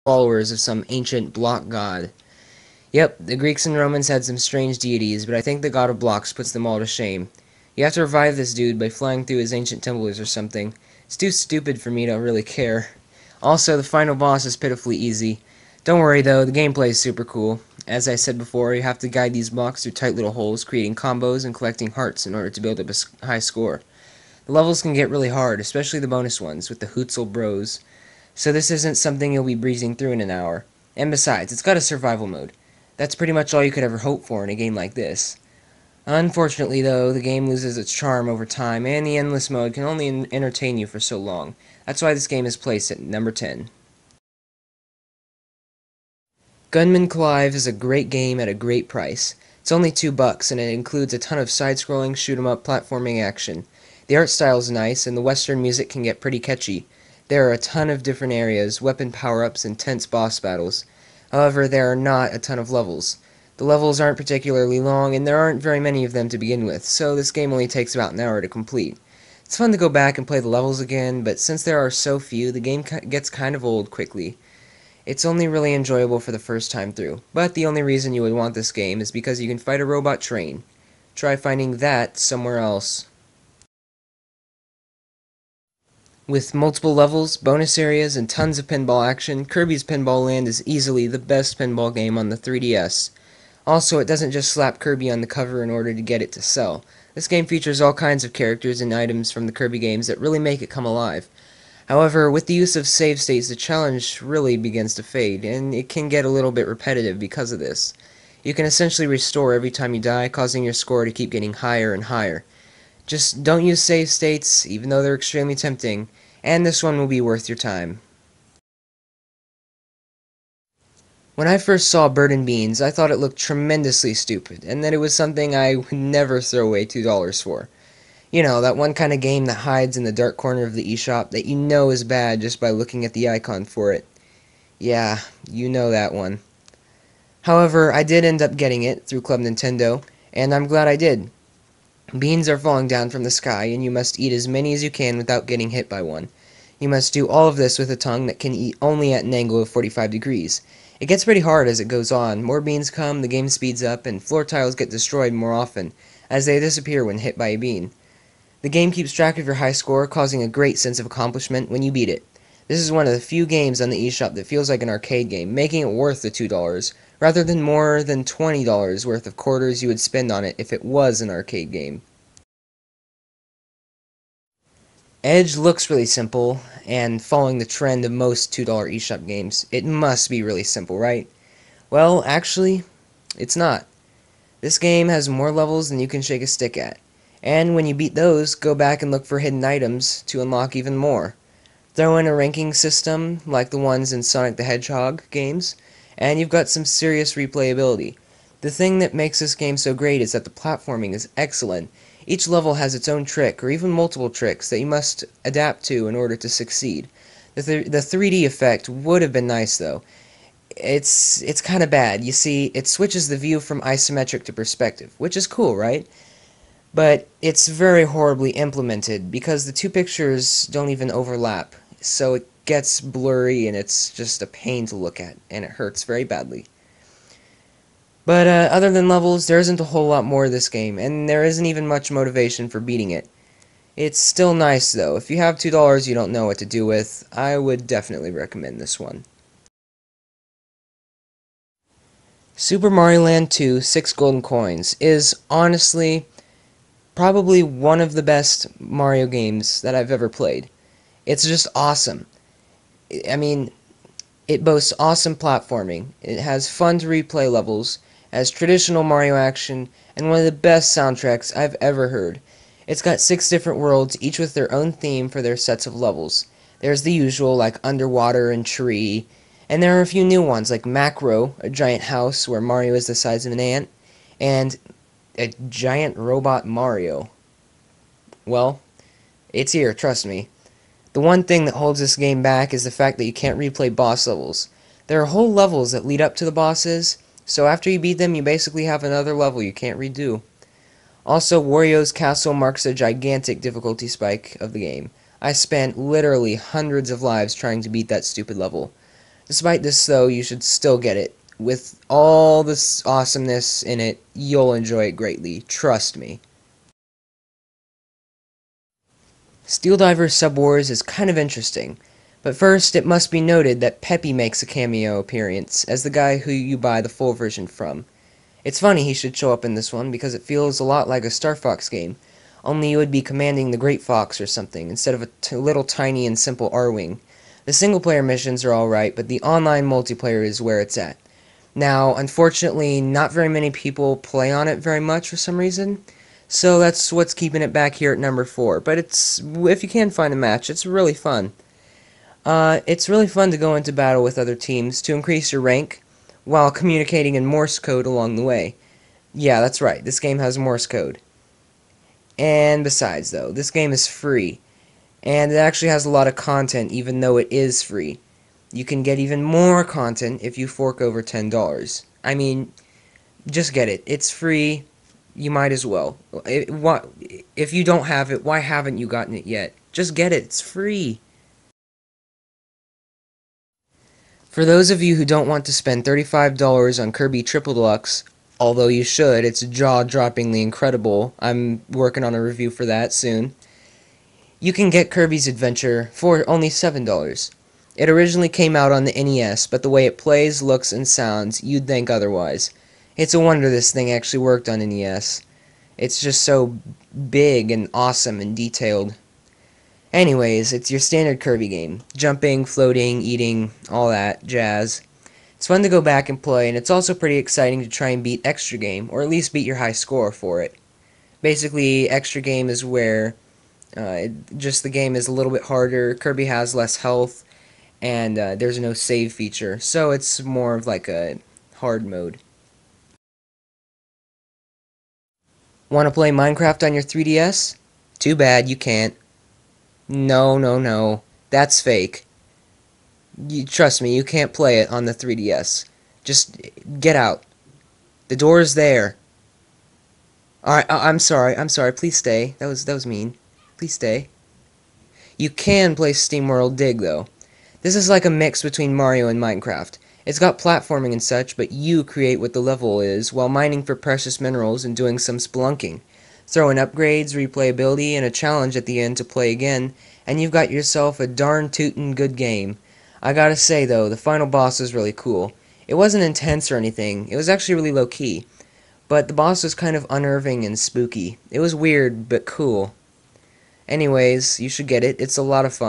followers of some ancient block god. Yep, the Greeks and Romans had some strange deities, but I think the god of blocks puts them all to shame. You have to revive this dude by flying through his ancient temples or something. It's too stupid for me to really care. Also, the final boss is pitifully easy. Don't worry though, the gameplay is super cool. As I said before, you have to guide these blocks through tight little holes, creating combos and collecting hearts in order to build up a high score. The levels can get really hard, especially the bonus ones, with the Hootzel Bros. So this isn't something you'll be breezing through in an hour. And besides, it's got a survival mode. That's pretty much all you could ever hope for in a game like this. Unfortunately, though, the game loses its charm over time, and the endless mode can only entertain you for so long. That's why this game is placed at number 10. Gunman Clive is a great game at a great price. It's only $2, and it includes a ton of side-scrolling, shoot-'em-up platforming action. The art style is nice, and the western music can get pretty catchy. There are a ton of different areas, weapon power-ups, and tense boss battles. However, there are not a ton of levels. The levels aren't particularly long, and there aren't very many of them to begin with, so this game only takes about an hour to complete. It's fun to go back and play the levels again, but since there are so few, the game gets kind of old quickly. It's only really enjoyable for the first time through, but the only reason you would want this game is because you can fight a robot train. Try finding that somewhere else. With multiple levels, bonus areas, and tons of pinball action, Kirby's Pinball Land is easily the best pinball game on the 3DS. Also, it doesn't just slap Kirby on the cover in order to get it to sell. This game features all kinds of characters and items from the Kirby games that really make it come alive. However, with the use of save states, the challenge really begins to fade, and it can get a little bit repetitive because of this. You can essentially restore every time you die, causing your score to keep getting higher and higher. Just don't use save states, even though they're extremely tempting, and this one will be worth your time. When I first saw Bird and Beans, I thought it looked tremendously stupid, and that it was something I would never throw away $2 for. You know, that one kind of game that hides in the dark corner of the eShop that you know is bad just by looking at the icon for it. Yeah, you know that one. However, I did end up getting it through Club Nintendo, and I'm glad I did. Beans are falling down from the sky, and you must eat as many as you can without getting hit by one. You must do all of this with a tongue that can eat only at an angle of 45 degrees. It gets pretty hard as it goes on. More beans come, the game speeds up, and floor tiles get destroyed more often, as they disappear when hit by a bean. The game keeps track of your high score, causing a great sense of accomplishment when you beat it. This is one of the few games on the eShop that feels like an arcade game, making it worth the $2, rather than more than $20 worth of quarters you would spend on it if it was an arcade game. Edge looks really simple, and following the trend of most $2 eShop games, it must be really simple, right? Well, actually, it's not. This game has more levels than you can shake a stick at, and when you beat those, go back and look for hidden items to unlock even more. Throw in a ranking system, like the ones in Sonic the Hedgehog games, and you've got some serious replayability. The thing that makes this game so great is that the platforming is excellent. Each level has its own trick, or even multiple tricks, that you must adapt to in order to succeed. The 3D effect would have been nice, though. It's kind of bad. You see, it switches the view from isometric to perspective, which is cool, right? But it's very horribly implemented, because the two pictures don't even overlap, so it gets blurry and it's just a pain to look at, and it hurts very badly. But other than levels, there isn't a whole lot more of this game, and there isn't even much motivation for beating it. It's still nice, though. If you have $2 you don't know what to do with, I would definitely recommend this one. Super Mario Land 2 6 Golden Coins is, honestly, probably one of the best Mario games that I've ever played. It's just awesome. I mean, it boasts awesome platforming, it has fun to replay levels, has traditional Mario action, and one of the best soundtracks I've ever heard. It's got 6 different worlds, each with their own theme for their sets of levels. There's the usual, like underwater and tree, and there are a few new ones, like Macro, a giant house where Mario is the size of an ant, and a giant robot Mario. Well, it's here, trust me. The one thing that holds this game back is the fact that you can't replay boss levels. There are whole levels that lead up to the bosses, so after you beat them, you basically have another level you can't redo. Also, Wario's Castle marks a gigantic difficulty spike of the game. I spent literally hundreds of lives trying to beat that stupid level. Despite this, though, you should still get it. With all this awesomeness in it, you'll enjoy it greatly. Trust me. Steel Diver Sub Wars is kind of interesting. But first, it must be noted that Peppy makes a cameo appearance as the guy who you buy the full version from. It's funny he should show up in this one because it feels a lot like a Star Fox game, only you would be commanding the Great Fox or something instead of a little tiny and simple R-Wing. The single-player missions are alright, but the online multiplayer is where it's at. Now, unfortunately, not very many people play on it very much for some reason, so that's what's keeping it back here at number 4. But if you can find a match, it's really fun. It's really fun to go into battle with other teams to increase your rank, while communicating in Morse code along the way. Yeah, that's right, this game has Morse code. And besides, though, this game is free, and it actually has a lot of content even though it is free. You can get even more content if you fork over $10. I mean, just get it. It's free. You might as well. If you don't have it, why haven't you gotten it yet? Just get it. It's free. For those of you who don't want to spend $35 on Kirby Triple Deluxe, although you should, it's jaw-droppingly incredible. I'm working on a review for that soon. You can get Kirby's Adventure for only $7. It originally came out on the NES, but the way it plays, looks, and sounds, you'd think otherwise. It's a wonder this thing actually worked on NES. It's just so big and awesome and detailed. Anyways, it's your standard Kirby game. Jumping, floating, eating, all that jazz. It's fun to go back and play, and it's also pretty exciting to try and beat Extra Game, or at least beat your high score for it. Basically, Extra Game is where just the game is a little bit harder, Kirby has less health, and there's no save feature, so it's more of like a hard mode. Want to play Minecraft on your 3DS? Too bad, you can't. No, no, no. That's fake. Trust me, you can't play it on the 3DS. Just get out. The door is there. Alright, I'm sorry, please stay. That was mean. Please stay. You can play SteamWorld Dig, though. This is like a mix between Mario and Minecraft. It's got platforming and such, but you create what the level is while mining for precious minerals and doing some spelunking. Throw in upgrades, replayability, and a challenge at the end to play again, and you've got yourself a darn tootin' good game. I gotta say, though, the final boss is really cool. It wasn't intense or anything, it was actually really low-key. But the boss was kind of unnerving and spooky. It was weird, but cool. Anyways, you should get it, it's a lot of fun.